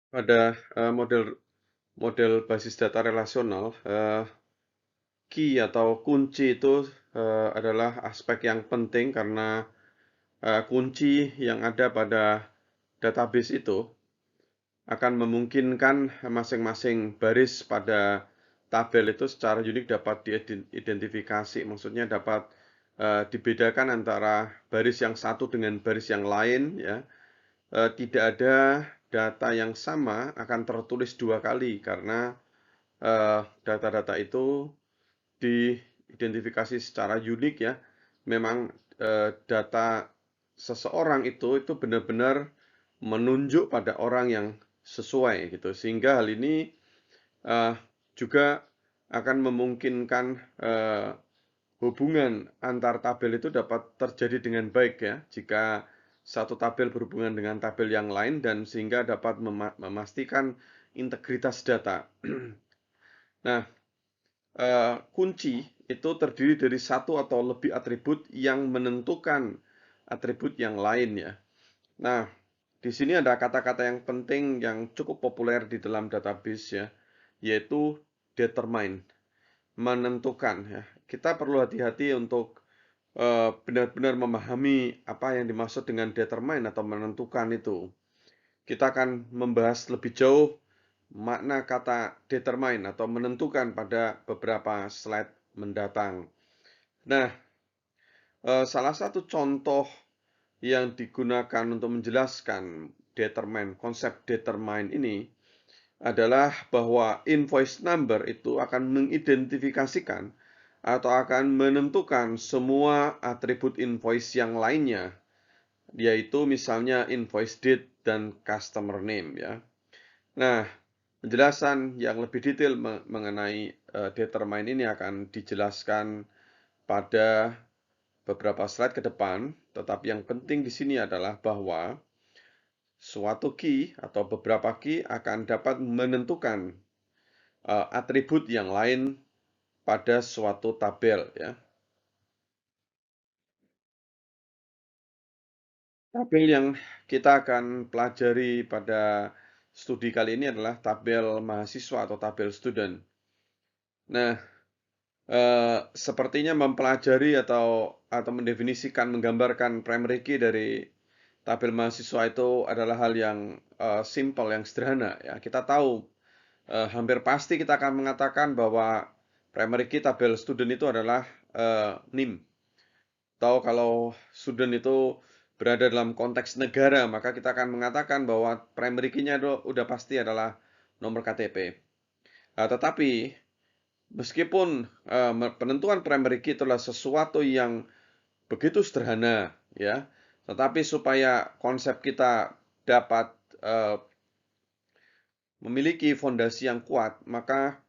Pada model model basis data relasional, key atau kunci itu adalah aspek yang penting karena kunci yang ada pada database itu akan memungkinkan masing-masing baris pada tabel itu secara unik dapat diidentifikasi. Maksudnya dapat dibedakan antara baris yang satu dengan baris yang lain, ya. Tidak ada data yang sama akan tertulis dua kali karena data-data itu diidentifikasi secara unik, ya. Memang data seseorang itu benar-benar menunjuk pada orang yang sesuai gitu. Sehingga hal ini uh, juga akan memungkinkan hubungan antar tabel itu dapat terjadi dengan baik, ya. Jika satu tabel berhubungan dengan tabel yang lain dan sehingga dapat memastikan integritas data. Nah, kunci itu terdiri dari satu atau lebih atribut yang menentukan atribut yang lain, ya. Nah, di sini ada kata-kata yang penting yang cukup populer di dalam database, ya, yaitu determine, menentukan, ya. Kita perlu hati-hati untuk benar-benar memahami apa yang dimaksud dengan determine atau menentukan itu. Kita akan membahas lebih jauh makna kata determine atau menentukan pada beberapa slide mendatang. Nah, salah satu contoh yang digunakan untuk menjelaskan determine, konsep determine ini adalah bahwa invoice number itu akan mengidentifikasikan atau akan menentukan semua atribut invoice yang lainnya, yaitu misalnya invoice date dan customer name, ya. Nah, penjelasan yang lebih detail mengenai determine ini akan dijelaskan pada beberapa slide ke depan, tetapi yang penting di sini adalah bahwa suatu key atau beberapa key akan dapat menentukan atribut yang lain pada suatu tabel, ya. Tabel yang kita akan pelajari pada studi kali ini adalah tabel mahasiswa atau tabel student. Nah, sepertinya mempelajari atau mendefinisikan, menggambarkan primary key dari tabel mahasiswa itu adalah hal yang simple, yang sederhana, ya. Kita tahu hampir pasti kita akan mengatakan bahwa primary key tabel student itu adalah NIM. Atau kalau student itu berada dalam konteks negara, maka kita akan mengatakan bahwa primary key-nya itu udah pasti adalah nomor KTP. Tetapi meskipun penentuan primary key itulah sesuatu yang begitu sederhana, ya, tetapi supaya konsep kita dapat memiliki fondasi yang kuat, maka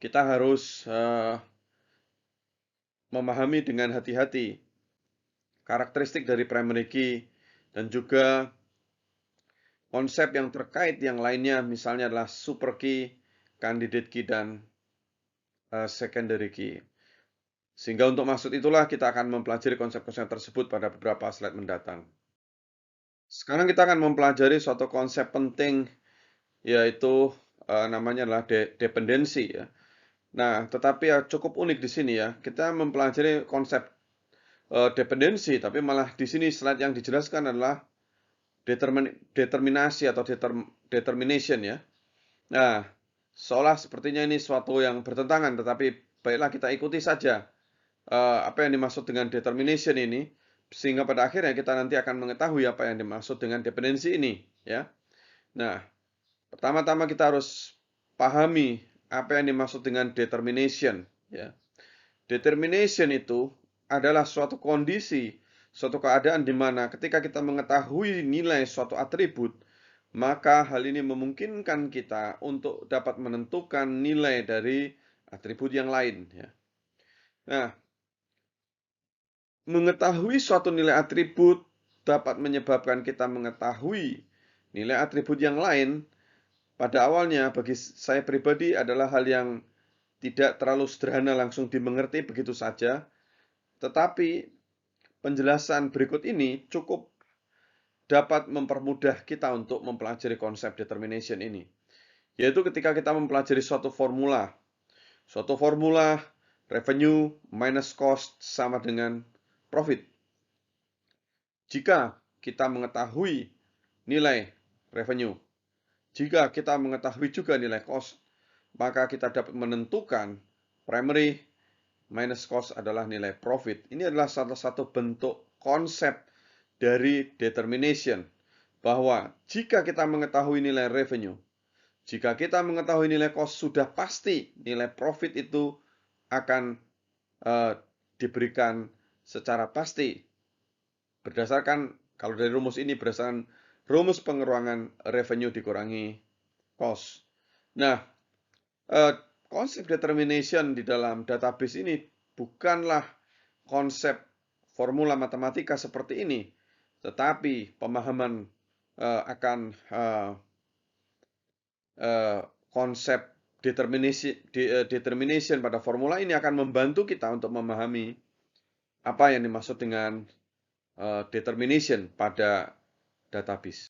kita harus memahami dengan hati-hati karakteristik dari primary key dan juga konsep yang terkait yang lainnya, misalnya adalah super key, candidate key, dan secondary key. Sehingga untuk maksud itulah kita akan mempelajari konsep-konsep tersebut pada beberapa slide mendatang. Sekarang kita akan mempelajari suatu konsep penting, yaitu namanya adalah dependensi, ya. Nah, tetapi ya cukup unik di sini, ya. Kita mempelajari konsep dependensi, tapi malah di sini slide yang dijelaskan adalah determinasi atau determination, ya. Nah, seolah sepertinya ini suatu yang bertentangan, tetapi baiklah kita ikuti saja apa yang dimaksud dengan determination ini, sehingga pada akhirnya kita nanti akan mengetahui apa yang dimaksud dengan dependensi ini, ya. Nah, pertama-tama kita harus pahami apa yang dimaksud dengan determination, ya. Determination itu adalah suatu kondisi, suatu keadaan di mana ketika kita mengetahui nilai suatu atribut, maka hal ini memungkinkan kita untuk dapat menentukan nilai dari atribut yang lain, ya. Nah, mengetahui suatu nilai atribut dapat menyebabkan kita mengetahui nilai atribut yang lain. Pada awalnya bagi saya pribadi adalah hal yang tidak terlalu sederhana langsung dimengerti begitu saja. Tetapi penjelasan berikut ini cukup dapat mempermudah kita untuk mempelajari konsep determination ini. Yaitu ketika kita mempelajari suatu formula. Suatu formula revenue minus cost sama dengan profit. Jika kita mengetahui nilai revenue, jika kita mengetahui juga nilai cost, maka kita dapat menentukan primary minus cost adalah nilai profit. Ini adalah salah satu bentuk konsep dari determination, bahwa jika kita mengetahui nilai revenue, jika kita mengetahui nilai cost, sudah pasti nilai profit itu akan diberikan secara pasti. Berdasarkan, kalau dari rumus ini, berdasarkan rumus pengurangan revenue dikurangi cost. Nah, konsep determination di dalam database ini bukanlah konsep formula matematika seperti ini, tetapi pemahaman akan konsep determination pada formula ini akan membantu kita untuk memahami apa yang dimaksud dengan determination pada database.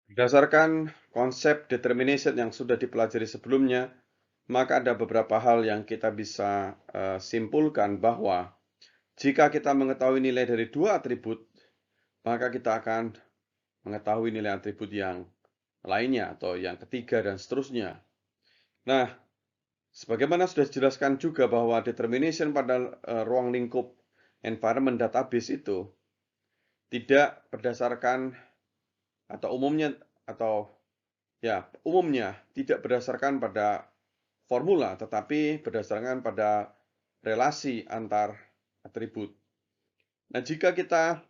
Berdasarkan konsep determination yang sudah dipelajari sebelumnya, maka ada beberapa hal yang kita bisa simpulkan bahwa jika kita mengetahui nilai dari dua atribut, maka kita akan mengetahui nilai atribut yang lainnya atau yang ketiga dan seterusnya. Nah, sebagaimana sudah dijelaskan juga bahwa determination pada ruang lingkup environment database itu tidak berdasarkan atau umumnya tidak berdasarkan pada formula, tetapi berdasarkan pada relasi antar atribut. Nah, jika kita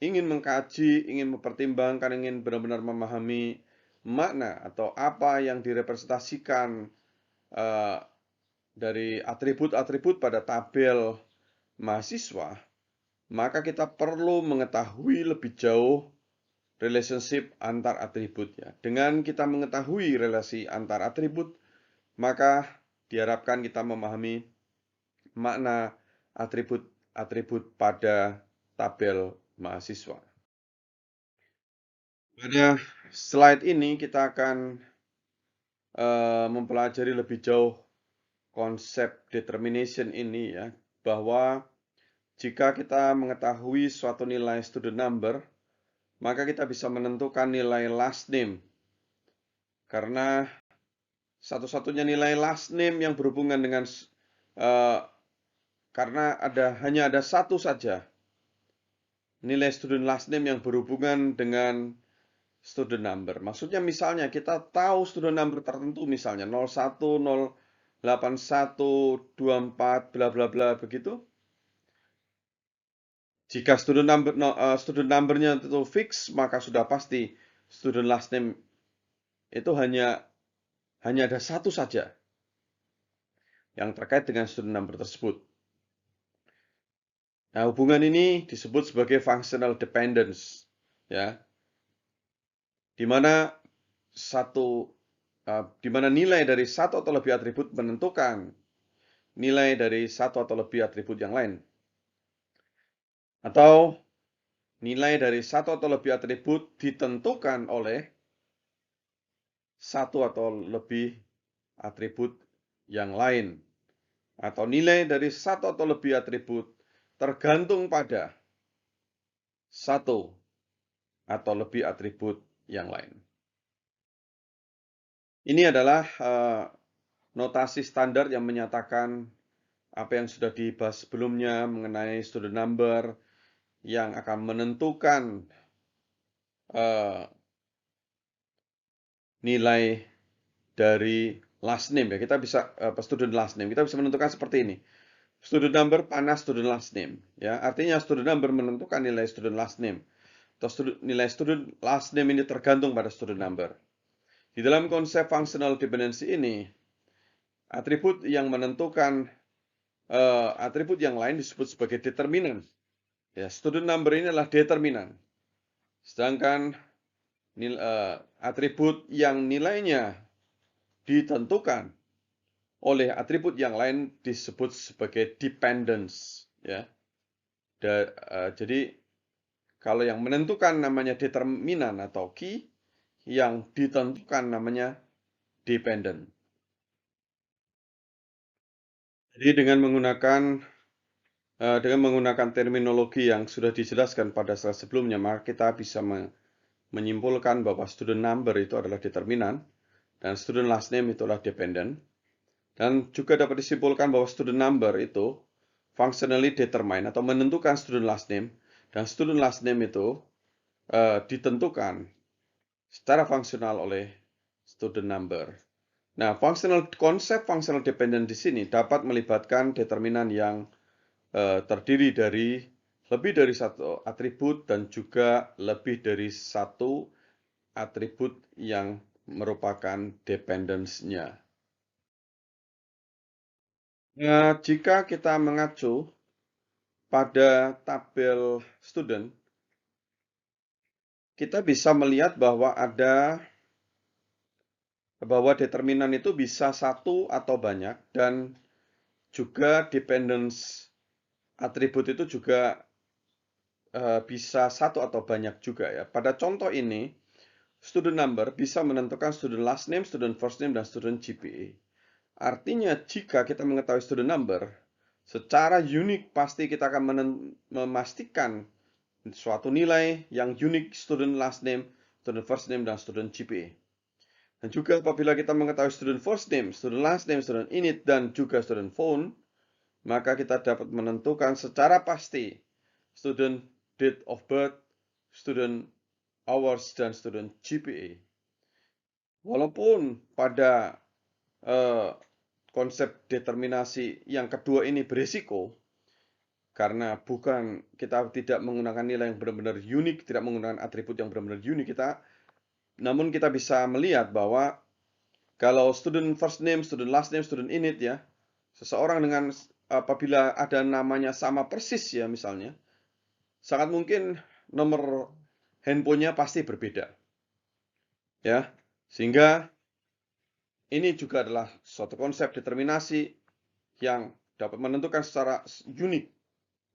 ingin mengkaji, ingin mempertimbangkan, ingin benar-benar memahami makna atau apa yang direpresentasikan dari atribut-atribut pada tabel mahasiswa, maka kita perlu mengetahui lebih jauh relationship antar atribut ya. Dengan kita mengetahui relasi antar atribut, maka diharapkan kita memahami makna atribut-atribut pada tabel mahasiswa. Pada slide ini kita akan mempelajari lebih jauh konsep determination ini ya, bahwa jika kita mengetahui suatu nilai student number, maka kita bisa menentukan nilai last name. Karena satu-satunya nilai last name yang berhubungan dengan karena hanya ada satu saja nilai student last name yang berhubungan dengan student number. Maksudnya misalnya kita tahu student number tertentu, misalnya 01, 081, 24, bla bla bla begitu. Jika student numbernya itu fix, maka sudah pasti student last name itu hanya ada satu saja yang terkait dengan student number tersebut. Nah, hubungan ini disebut sebagai functional dependence, ya, di mana nilai dari satu atau lebih atribut menentukan nilai dari satu atau lebih atribut yang lain, atau nilai dari satu atau lebih atribut ditentukan oleh satu atau lebih atribut yang lain, atau nilai dari satu atau lebih atribut tergantung pada satu atau lebih atribut yang lain. Ini adalah notasi standar yang menyatakan apa yang sudah dibahas sebelumnya mengenai student number yang akan menentukan nilai dari last name ya. Kita bisa student last name. Kita bisa menentukan seperti ini. Student number panas student last name ya. Artinya student number menentukan nilai student last name. Atau nilai student last name ini tergantung pada student number. Di dalam konsep functional dependency ini, atribut yang menentukan atribut yang lain disebut sebagai determinan. Ya, student number ini adalah determinan. Sedangkan atribut yang nilainya ditentukan oleh atribut yang lain disebut sebagai dependence. Ya, jadi Kalau yang menentukan namanya determinan atau key, yang ditentukan namanya dependent. Jadi dengan menggunakan terminologi yang sudah dijelaskan pada slide sebelumnya, maka kita bisa menyimpulkan bahwa student number itu adalah determinan dan student last name itu adalah dependent. Dan juga dapat disimpulkan bahwa student number itu functionally determine atau menentukan student last name, dan student last name itu ditentukan secara fungsional oleh student number. Nah, konsep functional dependent di sini dapat melibatkan determinan yang terdiri dari lebih dari satu atribut dan juga lebih dari satu atribut yang merupakan dependence-nya. Nah, jika kita mengacu pada tabel student, kita bisa melihat bahwa determinan itu bisa satu atau banyak, dan juga dependence atribut itu juga bisa satu atau banyak juga ya. Pada contoh ini, student number bisa menentukan student last name, student first name, dan student GPA. Artinya jika kita mengetahui student number, secara unik pasti kita akan memastikan suatu nilai yang unik student last name, student first name, dan student GPA. Dan juga apabila kita mengetahui student first name, student last name, student init, dan juga student phone, maka kita dapat menentukan secara pasti student date of birth, student hours, dan student GPA. Walaupun pada konsep determinasi yang kedua ini berisiko, karena kita tidak menggunakan nilai yang benar-benar unik, tidak menggunakan atribut yang benar-benar unik, namun kita bisa melihat bahwa kalau student first name, student last name, student init ya, seseorang dengan apabila ada namanya sama persis ya misalnya, sangat mungkin nomor handphonenya pasti berbeda. Ya, sehingga ini juga adalah suatu konsep determinasi yang dapat menentukan secara unik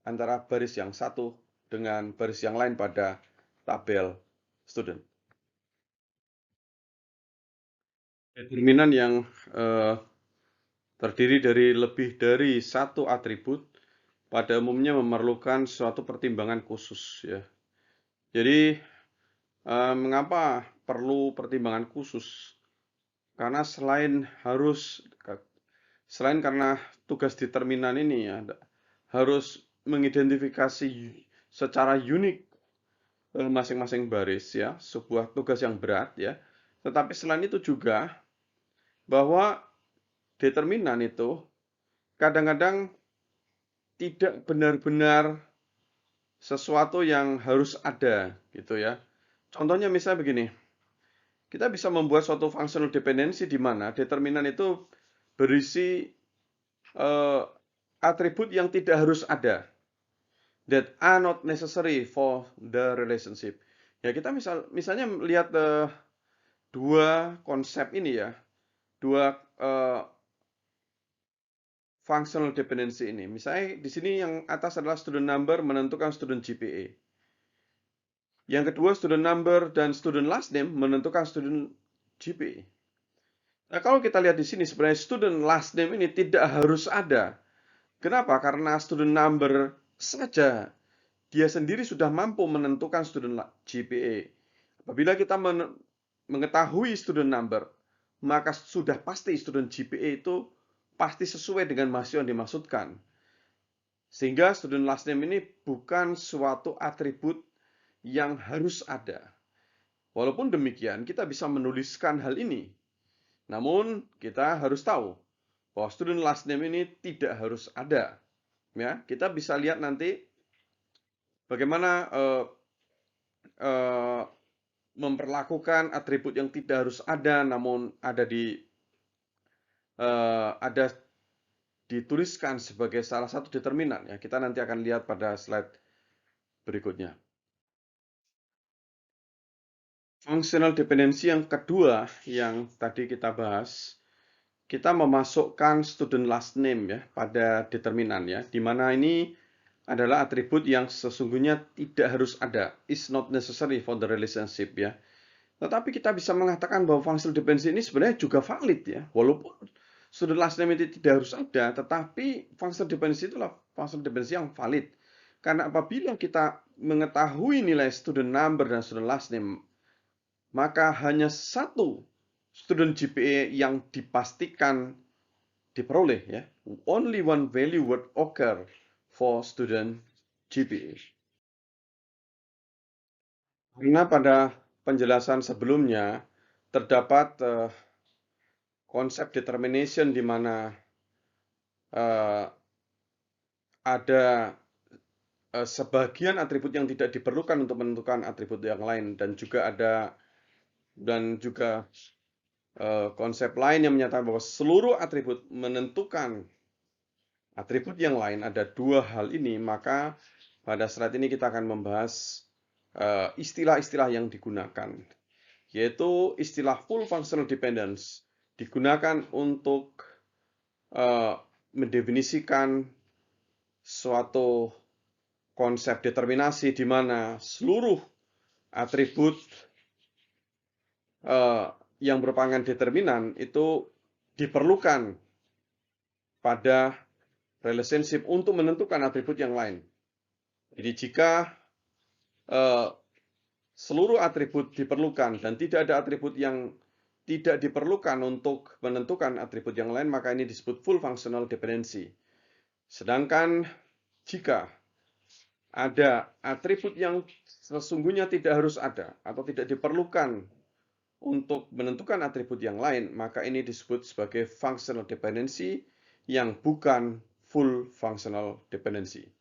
antara baris yang satu dengan baris yang lain pada tabel student. Determinan yang terdiri dari lebih dari satu atribut pada umumnya memerlukan suatu pertimbangan khusus ya. Jadi mengapa perlu pertimbangan khusus? Karena selain karena tugas determinan ini ya, harus mengidentifikasi secara unik masing-masing baris ya, sebuah tugas yang berat ya. Tetapi selain itu juga bahwa determinan itu kadang-kadang tidak benar-benar sesuatu yang harus ada gitu ya. Contohnya misalnya begini, kita bisa membuat suatu functional dependency di mana determinan itu berisi atribut yang tidak harus ada, that are not necessary for the relationship. Ya kita misalnya lihat dua konsep ini ya, dua functional dependency ini. Misalnya di sini yang atas adalah student number menentukan student GPA. Yang kedua student number dan student last name menentukan student GPA. Nah, kalau kita lihat di sini sebenarnya student last name ini tidak harus ada. Kenapa? Karena student number saja dia sendiri sudah mampu menentukan student GPA. Apabila kita mengetahui student number, maka sudah pasti student GPA itu pasti sesuai dengan mahasiswa yang dimaksudkan. Sehingga student last name ini bukan suatu atribut yang harus ada. Walaupun demikian, kita bisa menuliskan hal ini. Namun, kita harus tahu bahwa student last name ini tidak harus ada. Ya, kita bisa lihat nanti bagaimana memperlakukan atribut yang tidak harus ada, namun ada dituliskan sebagai salah satu determinan. Ya, kita nanti akan lihat pada slide berikutnya. Functional dependency yang kedua yang tadi kita bahas, kita memasukkan student last name ya pada determinan ya, di mana ini adalah atribut yang sesungguhnya tidak harus ada, is not necessary for the relationship ya. Tetapi kita bisa mengatakan bahwa functional dependency ini sebenarnya juga valid ya, walaupun student last name itu tidak harus ada, tetapi functional dependency itulah functional dependency yang valid. Karena apabila kita mengetahui nilai student number dan student last name, maka hanya satu student GPA yang dipastikan diperoleh ya. Only one value would occur for student GPA. Karena pada penjelasan sebelumnya terdapat konsep determination di mana ada sebagian atribut yang tidak diperlukan untuk menentukan atribut yang lain, dan juga konsep lain yang menyatakan bahwa seluruh atribut menentukan atribut yang lain. Ada dua hal ini, maka pada slide ini kita akan membahas istilah-istilah yang digunakan, yaitu istilah full functional dependence digunakan untuk mendefinisikan suatu konsep determinasi di mana seluruh atribut yang merupakan determinan itu diperlukan pada relationship untuk menentukan atribut yang lain. Jadi jika seluruh atribut diperlukan dan tidak ada atribut yang tidak diperlukan untuk menentukan atribut yang lain, maka ini disebut full functional dependency. Sedangkan jika ada atribut yang sesungguhnya tidak harus ada atau tidak diperlukan untuk menentukan atribut yang lain, maka ini disebut sebagai functional dependency yang bukan full functional dependency.